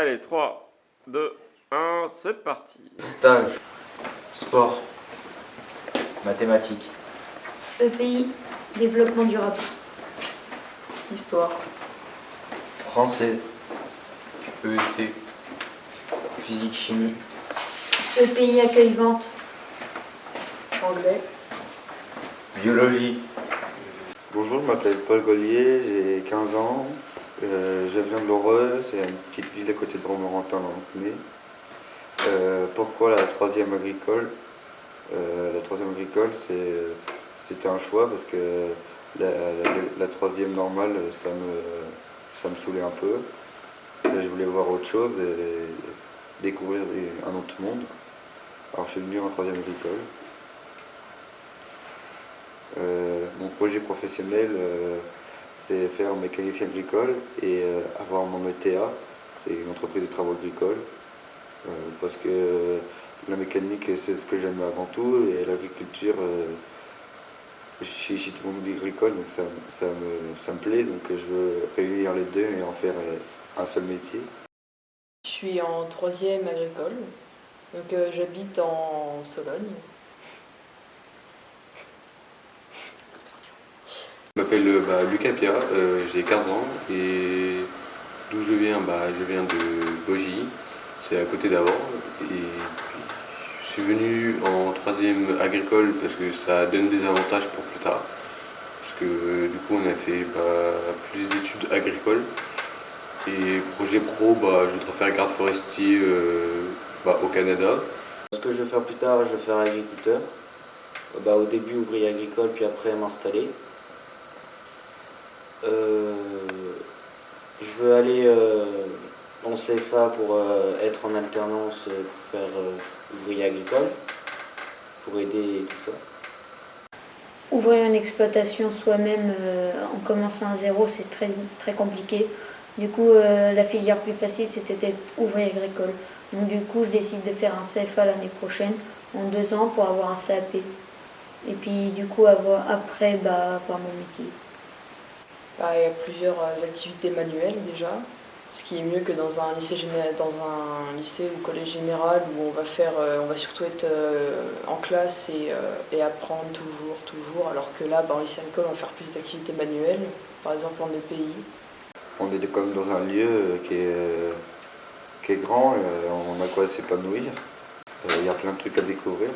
Allez, 3, 2, 1, c'est parti. Stage, sport, mathématiques, EPI, développement durable. Histoire, français, EEC, physique, chimie, EPI, accueil-vente. anglais, biologie, Bonjour, je m'appelle Paul Gollier, j'ai 15 ans, je viens de Loreux, c'est une petite ville à côté de Romorantin dans le Puy. Pourquoi la troisième agricole? La troisième agricole, c'était un choix parce que la troisième normale, ça me saoulait un peu. Et je voulais voir autre chose et découvrir un autre monde. Alors je suis venu en troisième agricole. Mon projet professionnel, c'est faire mécanicien agricole et avoir mon ETA, c'est une entreprise de travaux agricoles, parce que la mécanique, c'est ce que j'aime avant tout, et l'agriculture, je suis issu du monde agricole, donc ça me plaît, donc je veux réunir les deux et en faire un seul métier. je suis en troisième agricole, donc j'habite en Sologne. Je m'appelle Lucas Pia, j'ai 15 ans et d'où je viens de Bogy, c'est à côté d'Avord. Et puis, je suis venu en troisième agricole parce que ça donne des avantages pour plus tard. Parce que du coup on a fait plus d'études agricoles et projet pro, je voudrais faire garde forestier au Canada. Ce que je vais faire plus tard, je vais faire agriculteur. Au début ouvrier agricole, puis après m'installer. Je veux aller en CFA pour être en alternance pour faire ouvrier agricole, pour aider et tout ça. Ouvrir une exploitation soi-même en commençant à zéro, c'est très, très compliqué. Du coup, la filière plus facile, c'était d'être ouvrier agricole. Donc du coup, je décide de faire un CFA l'année prochaine, en 2 ans, pour avoir un CAP. Et puis du coup, après, avoir mon métier. Il y a plusieurs activités manuelles déjà, ce qui est mieux que dans un lycée ou collège général où on va surtout être en classe et apprendre toujours, alors que là, en lycée agricole, on va faire plus d'activités manuelles, par exemple en EPI. On est comme dans un lieu qui est grand, on a quoi s'épanouir, il y a plein de trucs à découvrir.